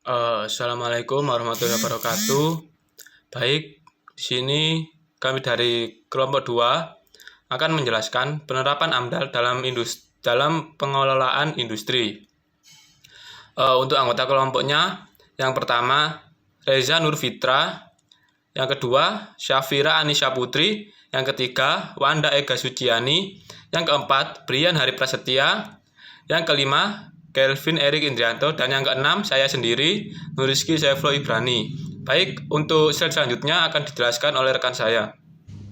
Assalamualaikum warahmatullahi wabarakatuh. Baik, di sini kami dari kelompok 2 akan menjelaskan penerapan AMDAL dalam pengelolaan industri. Untuk anggota kelompoknya, yang pertama Reza Nurfitra, yang kedua Syafira Anisha Putri, yang ketiga Wanda Ega Suciani, yang keempat Brian Hari Prasetya, yang kelima Kelvin Erik Indrianto, dan yang keenam saya sendiri Nurizky Saifullah Ibrani. Baik, untuk slide selanjutnya akan dijelaskan oleh rekan saya.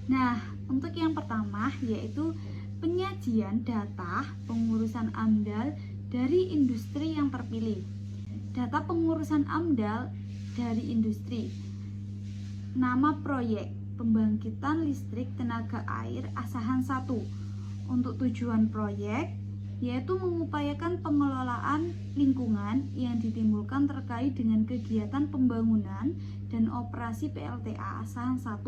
Nah, untuk yang pertama yaitu penyajian data pengurusan AMDAL dari industri yang terpilih. Data pengurusan AMDAL dari industri. Nama proyek pembangkitan listrik tenaga air Asahan 1. Untuk tujuan proyek yaitu mengupayakan pengelolaan lingkungan yang ditimbulkan terkait dengan kegiatan pembangunan dan operasi PLTA Asahan 1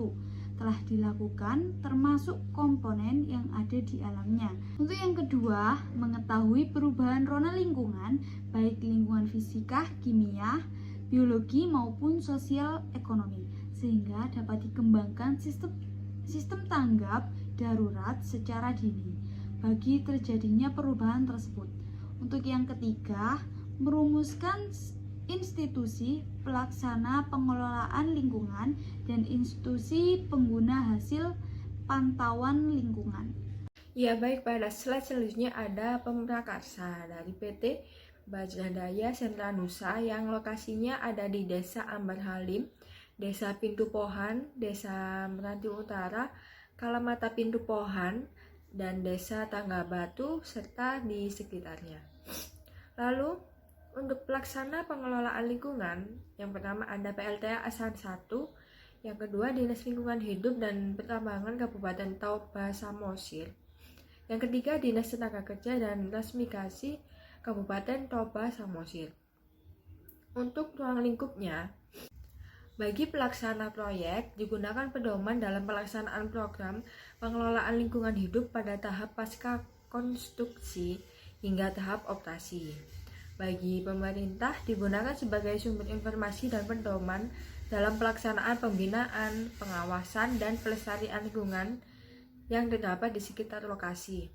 telah dilakukan termasuk komponen yang ada di alamnya. Untuk yang kedua, mengetahui perubahan rona lingkungan baik lingkungan fisika, kimia, biologi maupun sosial ekonomi sehingga dapat dikembangkan sistem tanggap darurat secara dini bagi terjadinya perubahan tersebut. Untuk yang ketiga, merumuskan institusi pelaksana pengelolaan lingkungan dan institusi pengguna hasil pantauan lingkungan. Ya baik, pada slide selanjutnya ada pemrakarsa dari PT Bajradaya Sentra Nusa yang lokasinya ada di Desa Ambar Halim, Desa Pintu Pohan, Desa Meranti Utara, Kalamata Pintu Pohan, dan Desa Tangga Batu serta di sekitarnya. Lalu untuk pelaksana pengelolaan lingkungan, yang pertama ada PLTA Asahan 1, yang kedua Dinas Lingkungan Hidup dan Pertambangan Kabupaten Toba Samosir, yang ketiga Dinas Tenaga Kerja dan Transmigrasi Kabupaten Toba Samosir. Untuk ruang lingkupnya, bagi pelaksana proyek digunakan pedoman dalam pelaksanaan program pengelolaan lingkungan hidup pada tahap pasca konstruksi hingga tahap operasi. Bagi pemerintah digunakan sebagai sumber informasi dan pedoman dalam pelaksanaan pembinaan, pengawasan, dan pelestarian lingkungan yang terdapat di sekitar lokasi.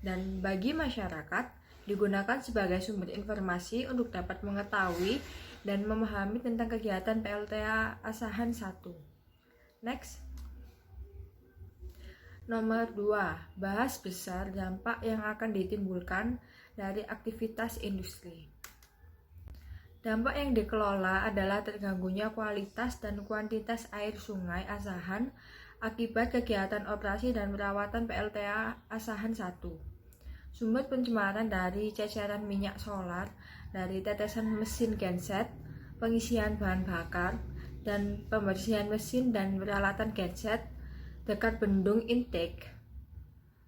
Dan bagi masyarakat digunakan sebagai sumber informasi untuk dapat mengetahui dan memahami tentang kegiatan PLTA Asahan 1. Next. Nomor 2, bahas besar dampak yang akan ditimbulkan dari aktivitas industri. Dampak yang dikelola adalah terganggunya kualitas dan kuantitas air sungai Asahan akibat kegiatan operasi dan perawatan PLTA Asahan 1. Sumber pencemaran dari ceceran minyak solar, dari tetesan mesin genset, pengisian bahan bakar, dan pembersihan mesin dan peralatan genset dekat bendung intake.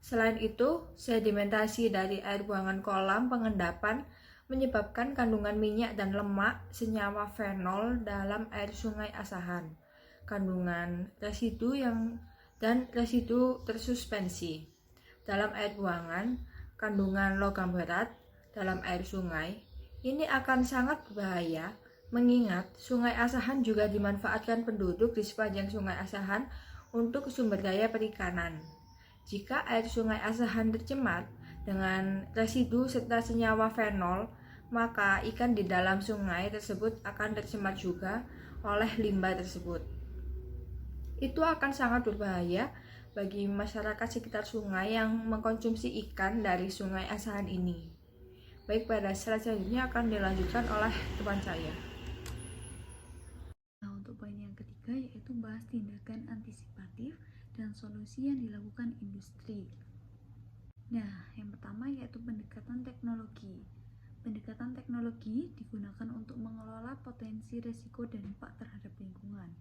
Selain itu, sedimentasi dari air buangan kolam pengendapan menyebabkan kandungan minyak dan lemak senyawa fenol dalam air sungai Asahan, kandungan residu dan residu tersuspensi dalam air buangan, kandungan logam berat dalam air sungai. Ini akan sangat berbahaya mengingat Sungai Asahan juga dimanfaatkan penduduk di sepanjang Sungai Asahan untuk sumber daya perikanan. Jika air Sungai Asahan tercemar dengan residu serta senyawa fenol, maka ikan di dalam sungai tersebut akan tercemar juga oleh limbah tersebut. Itu akan sangat berbahaya bagi masyarakat sekitar sungai yang mengkonsumsi ikan dari Sungai Asahan ini. Baik, pada slide selanjutnya akan dilanjutkan oleh teman saya. Nah, untuk poin yang ketiga yaitu bahas tindakan antisipatif dan solusi yang dilakukan industri. Nah, yang pertama yaitu pendekatan teknologi. Pendekatan teknologi digunakan untuk mengelola potensi risiko dampak terhadap lingkungan,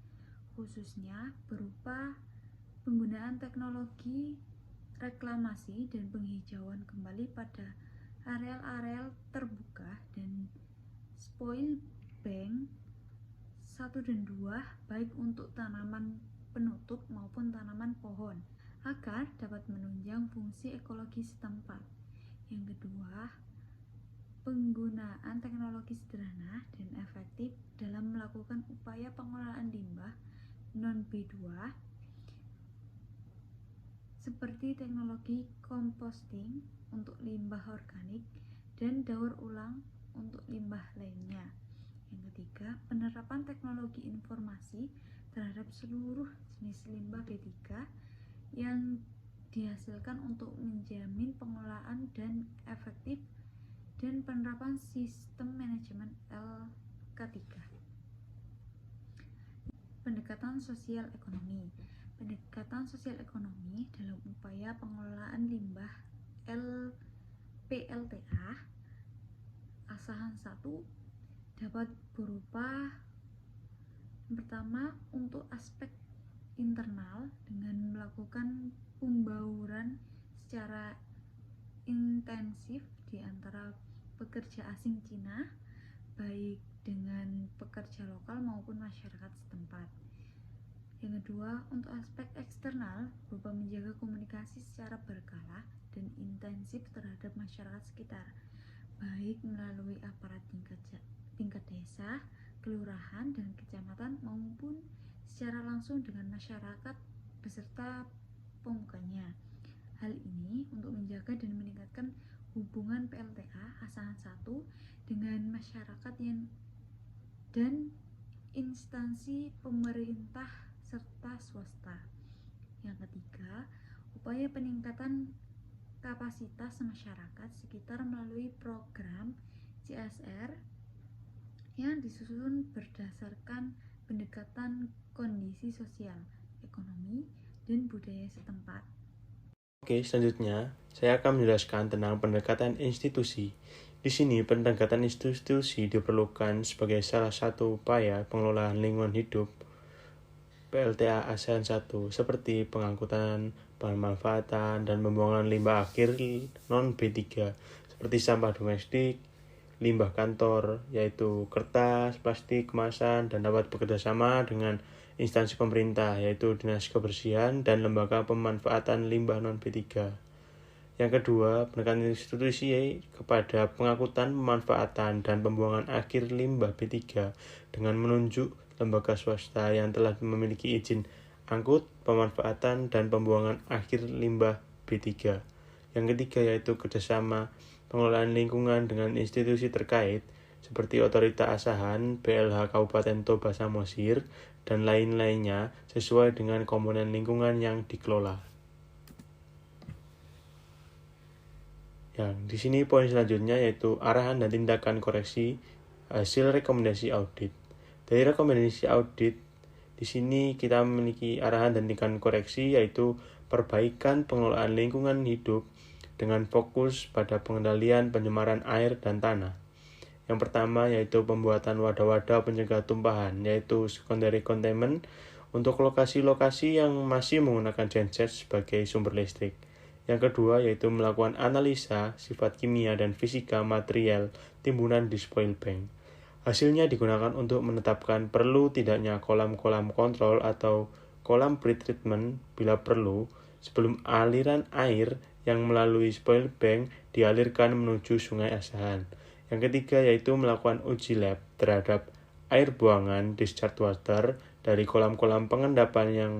khususnya berupa penggunaan teknologi reklamasi dan penghijauan kembali pada areal-areal terbuka dan spoil bank 1 dan 2 baik untuk tanaman penutup maupun tanaman pohon agar dapat menunjang fungsi ekologi setempat. Yang kedua, penggunaan teknologi sederhana dan efektif melakukan upaya pengelolaan limbah non B2 seperti teknologi composting untuk limbah organik dan daur ulang untuk limbah lainnya. Yang ketiga, penerapan teknologi informasi terhadap seluruh jenis limbah B3 yang dihasilkan untuk menjamin pengelolaan dan efektif dan penerapan sistem manajemen LK3. Pendekatan sosial ekonomi. Pendekatan sosial ekonomi dalam upaya pengelolaan limbah PLTA asahan 1 dapat berupa yang pertama untuk aspek internal dengan melakukan pembauran secara intensif di antara pekerja asing Cina baik dengan pekerja lokal maupun masyarakat setempat. Yang kedua, untuk aspek eksternal berupa menjaga komunikasi secara berkala dan intensif terhadap masyarakat sekitar, baik melalui aparat tingkat desa, kelurahan, dan kecamatan maupun secara langsung dengan masyarakat beserta pemukanya. Hal ini untuk menjaga dan meningkatkan hubungan PLTA asahan 1 dengan masyarakat dan instansi pemerintah serta swasta. Yang ketiga, upaya peningkatan kapasitas masyarakat sekitar melalui program CSR yang disusun berdasarkan pendekatan kondisi sosial, ekonomi, dan budaya setempat. Oke, selanjutnya saya akan menjelaskan tentang pendekatan institusi. Di sini, pendekatan institusi diperlukan sebagai salah satu upaya pengelolaan lingkungan hidup PLTA ASEAN 1 seperti pengangkutan, pemanfaatan, dan pembuangan limbah akhir non B3 seperti sampah domestik, limbah kantor, yaitu kertas, plastik, kemasan, dan dapat bekerjasama dengan instansi pemerintah, yaitu Dinas Kebersihan dan Lembaga Pemanfaatan Limbah non B3. Yang kedua, pendekatan institusi kepada pengangkutan, pemanfaatan, dan pembuangan akhir limbah B3 dengan menunjuk lembaga swasta yang telah memiliki izin angkut, pemanfaatan, dan pembuangan akhir limbah B3. Yang ketiga yaitu kerjasama pengelolaan lingkungan dengan institusi terkait seperti Otorita Asahan, BLH Kabupaten Toba Samosir, dan lain-lainnya sesuai dengan komponen lingkungan yang dikelola. Di sini poin selanjutnya yaitu arahan dan tindakan koreksi hasil rekomendasi audit. Dari rekomendasi audit, di sini kita memiliki arahan dan tindakan koreksi yaitu perbaikan pengelolaan lingkungan hidup dengan fokus pada pengendalian pencemaran air dan tanah. Yang pertama yaitu pembuatan wadah-wadah pencegah tumpahan yaitu secondary containment untuk lokasi-lokasi yang masih menggunakan genset sebagai sumber listrik. Yang kedua yaitu melakukan analisa sifat kimia dan fisika material timbunan di spoil bank. Hasilnya digunakan untuk menetapkan perlu tidaknya kolam-kolam kontrol atau kolam pretreatment bila perlu sebelum aliran air yang melalui spoil bank dialirkan menuju Sungai Asahan. Yang ketiga yaitu melakukan uji lab terhadap air buangan discharge water dari kolam-kolam pengendapan yang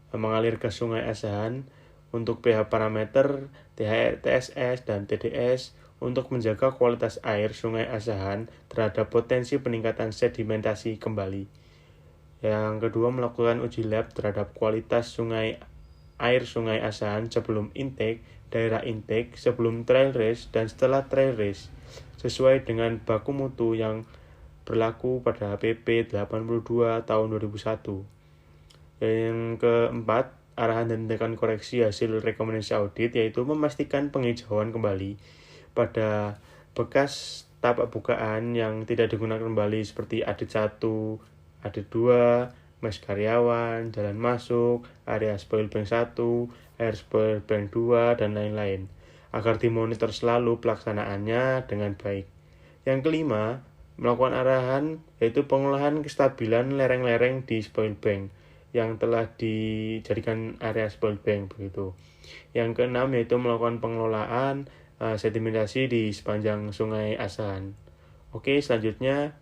mengalir ke Sungai Asahan untuk pH parameter TSS dan TDS untuk menjaga kualitas air Sungai Asahan terhadap potensi peningkatan sedimentasi kembali. Yang kedua, melakukan uji lab terhadap kualitas air Sungai Asahan sebelum intake, daerah intake, sebelum trail race, dan setelah trail race, sesuai dengan baku mutu yang berlaku pada PP 82 tahun 2001. Yang keempat, arahan dan tindakan koreksi hasil rekomendasi audit yaitu memastikan penghijauan kembali pada bekas tapak bukaan yang tidak digunakan kembali seperti adit 1, adit 2, mes karyawan, jalan masuk, area spoil bank 1, air spoil bank 2, dan lain-lain, agar dimonitor selalu pelaksanaannya dengan baik. Yang kelima, melakukan arahan yaitu pengolahan kestabilan lereng-lereng di spoil bank yang telah dijadikan area spoil bank begitu. Yang keenam yaitu melakukan pengelolaan sedimentasi di sepanjang Sungai Asahan. Oke, selanjutnya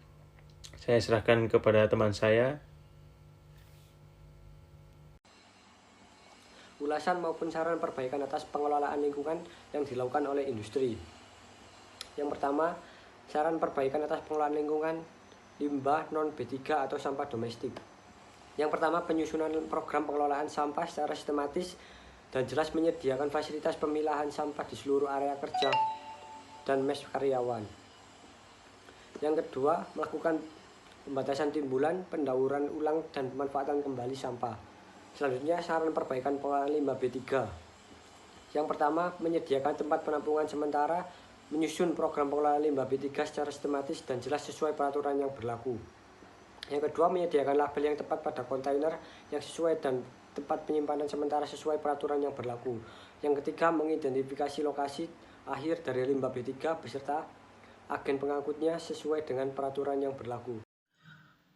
saya serahkan kepada teman saya. Ulasan maupun saran perbaikan atas pengelolaan lingkungan yang dilakukan oleh industri. Yang pertama, saran perbaikan atas pengelolaan lingkungan limbah non-B3 atau sampah domestik. Yang pertama, penyusunan program pengelolaan sampah secara sistematis dan jelas, menyediakan fasilitas pemilahan sampah di seluruh area kerja dan mes karyawan. Yang kedua, melakukan pembatasan timbulan, pendauran ulang, dan pemanfaatan kembali sampah. Selanjutnya, saran perbaikan pengelolaan limbah B3. Yang pertama, menyediakan tempat penampungan sementara, menyusun program pengelolaan limbah B3 secara sistematis dan jelas sesuai peraturan yang berlaku. Yang kedua, menyediakan label yang tepat pada kontainer yang sesuai dan tempat penyimpanan sementara sesuai peraturan yang berlaku. Yang ketiga, mengidentifikasi lokasi akhir dari limbah B3 beserta agen pengangkutnya sesuai dengan peraturan yang berlaku.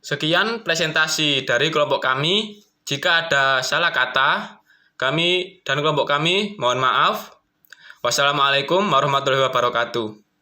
Sekian presentasi dari kelompok kami. Jika ada salah kata, kami dan kelompok kami mohon maaf. Wassalamualaikum warahmatullahi wabarakatuh.